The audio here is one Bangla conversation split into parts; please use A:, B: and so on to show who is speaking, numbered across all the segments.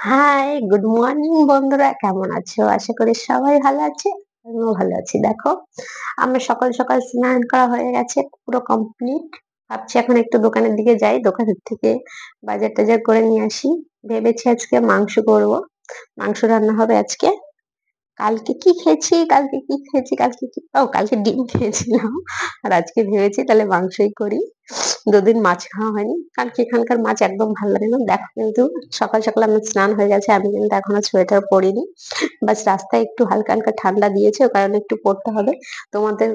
A: হাই, গুড মর্নিং বন্ধুরা, কেমন আছো? আশা করি সবাই ভালো আছে। আমিও ভালো আছি। দেখো, আমার সকাল সকাল স্নান করা হয়ে গেছে, পুরো কমপ্লিট। ভাবছি এখন একটু দোকানের দিকে যাই, দোকানের থেকে বাজার টাজার করে নিয়ে আসি। ভেবেছি আজকে মাংস করব, মাংস রান্না হবে আজকে। কালকে কি কালকে ডিম খেয়েছিলাম। আর আজকে ভেবেছি তাহলে মাংসই করি। দুদিন মাছ খাওয়া হয়নি, কারণ কি এখানকার মাছ একদম ভালো লাগে না। দেখো কিন্তু সকাল সকাল আমার স্নান হয়ে গেছে, আমি কিন্তু এখনো সোয়েটার পরিনি। বাস রাস্তায় একটু হালকা হালকা ঠান্ডা দিয়েছে, ও কারণে একটু পরতে হবে। তোমাদের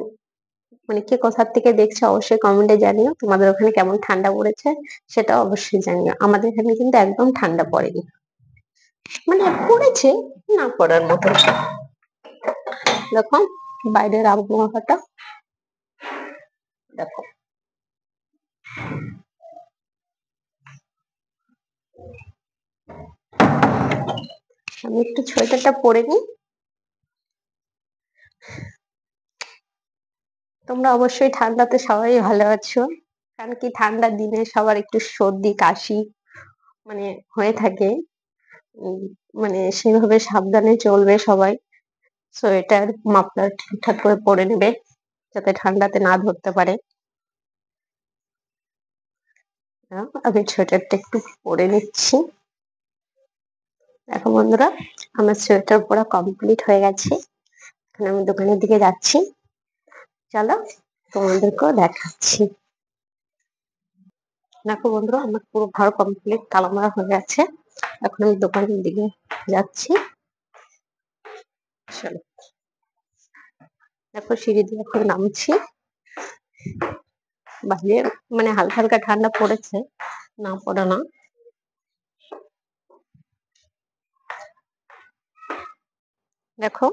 A: মানে কে কোথার থেকে দেখছো অবশ্যই কমেন্টে জানিও, তোমাদের ওখানে কেমন ঠান্ডা পড়েছে সেটা অবশ্যই জানিও। আমাদের এখানে কিন্তু একদম ঠান্ডা পড়েনি, মানে পড়েছে না পড়ার মতো। দেখো বাইরের আবহাওয়াটা, দেখো। আমি একটু সোয়েটারটা পরে নিই। তোমরা অবশ্যই ঠান্ডাতে সবাই ভালো আছো, কারণ কি ঠান্ডার দিনে সবার একটু সর্দি কাশি মানে হয়ে থাকে। উম, মানে সেভাবে সাবধানে চলবে সবাই। সোয়েটার মাফলার ঠিকঠাক করে পরে নেবে, যাতে ঠান্ডাতে না ধরতে পারে। আমি সোয়েটারটা একটু পরে নিচ্ছি। দেখো বন্ধুরা, আমার সোয়েটার পরা কমপ্লিট হয়ে গেছে। এখন আমি দোকানের দিকে যাচ্ছি, চলো তোমাদেরকেও দেখাচ্ছি। দেখো বন্ধুরা, আমার পুরো ঘর কমপ্লিট তালা মারা হয়ে গেছে। এখন আমি দোকানের দিকে যাচ্ছি, চলো। দেখো সিঁড়ি দিয়ে এখন নামছি। বাইরে মানে হালকা হালকা ঠান্ডা পড়েছে, না পড়ে না। দেখো,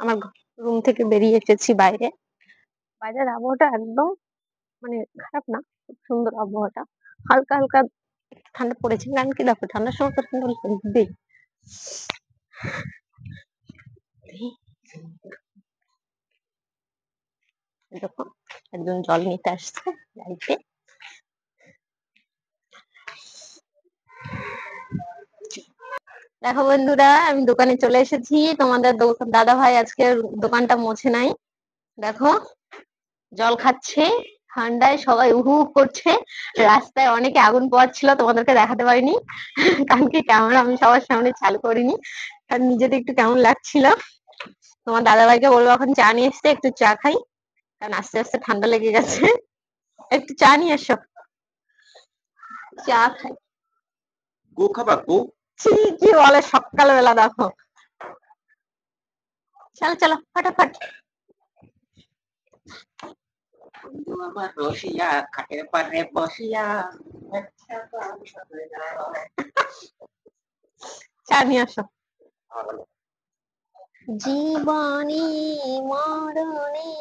A: আমার রুম থেকে বেরিয়ে এসেছি বাইরে। বাইরের আবহাওয়াটা একদম মানে খারাপ না, খুব সুন্দর আবহাওয়াটা। হালকা হালকা একটু ঠান্ডা পড়েছে, কারণ কি দেখো ঠান্ডার সময় তো ঠান্ডা লাগবেই। দেখো, একজন জল নিতে আসছে গাড়িতে। দেখো বন্ধুরা, আমি দোকানে চলে এসেছি। তোমাদের দাদা ভাই আজকে দোকানটা মোছে নাই। দেখো, জল খাচ্ছে ঠান্ডায়, সবাই উহু উহু করছে। রাস্তায় অনেকে আগুন পোয়াচ্ছিল, তোমাদেরকে দেখাতে পারিনি কারণ কি ক্যামেরা আমি সবার সামনে চালু করিনি, কারণ নিজেদের একটু কেমন লাগছিল। তোমার দাদা ভাইকে বলবো এখন চা নিয়ে এসছে, একটু চা খাই, কারণ আস্তে আস্তে ঠান্ডা লেগে গেছে। একটু চা নিয়ে এসো, চা খাই।
B: গো খাবা গো।
A: ছি, কি বলে সকালবেলা, দেখো। চলো চলো ফটাফট।
B: বন্ধু আমার রসিয়া খাটের পারে বসিয়া একটা গান শোনে না।
A: চা নিয়ে আসো। জীবনে মরণে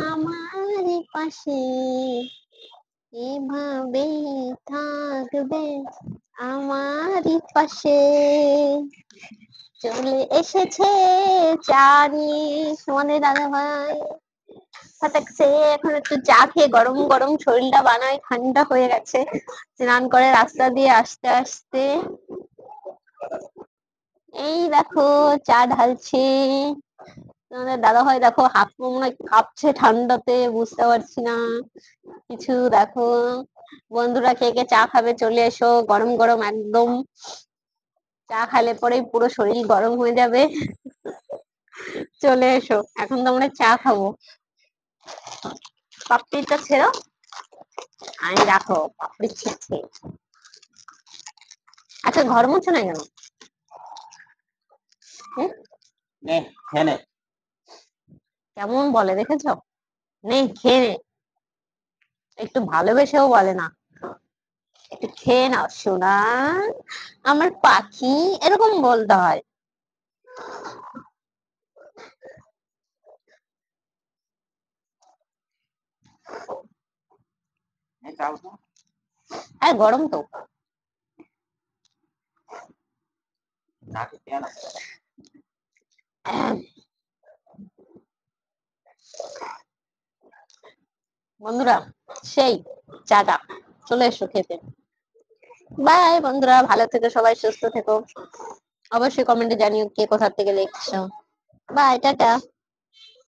A: আমার পাশে এভাবেই থাকবে আমারই পাশে। চলে এসেছে চা নিয়ে তোমাদের দাদা ভাই। ফাটাকছে, এখন একটু চা খেয়ে গরম গরম শরীরটা বানায়, ঠান্ডা হয়ে গেছে স্নান করে রাস্তা দিয়ে আসতে আসতে। এই দেখো চা ঢালছি। তোমাদের দাদা ভাই দেখো হাত পা মনে হয় কাঁপছে ঠান্ডাতে, বুঝতে পারছি না কিছু। দেখো বন্ধুরা, কে কে চা খাবে চলে এসো, গরম গরম একদম। চা খেলে পরেই পুরো শরীর গরম হয়ে যাবে। চলে এসো, এখন তো আমরা চা খাবো। পাপড়িটা ছেড়ো, আমি রাখো পাপড়ি ছিঁড়ছে। আচ্ছা, ঘর মুছো না কেন? হুম?
B: নে খেয়ে নে।
A: কেমন বলে দেখেছো? নেই খেয়ে নে, একটু ভালোবেসেও বলে না, একটু খেয়ে নাও সোনা, আমার পাখি, এরকম বলতে হয়।
B: নে খাও তো।
A: আর গরম তো।
B: না খেতে না।
A: বন্ধুরা, সেই চাটা, চলে এসো খেতে। বাই বন্ধুরা, ভালো থেকো সবাই, সুস্থ থেকো। অবশ্যই কমেন্টে জানিও কে কোথা থেকে দেখছো। Bye, tata.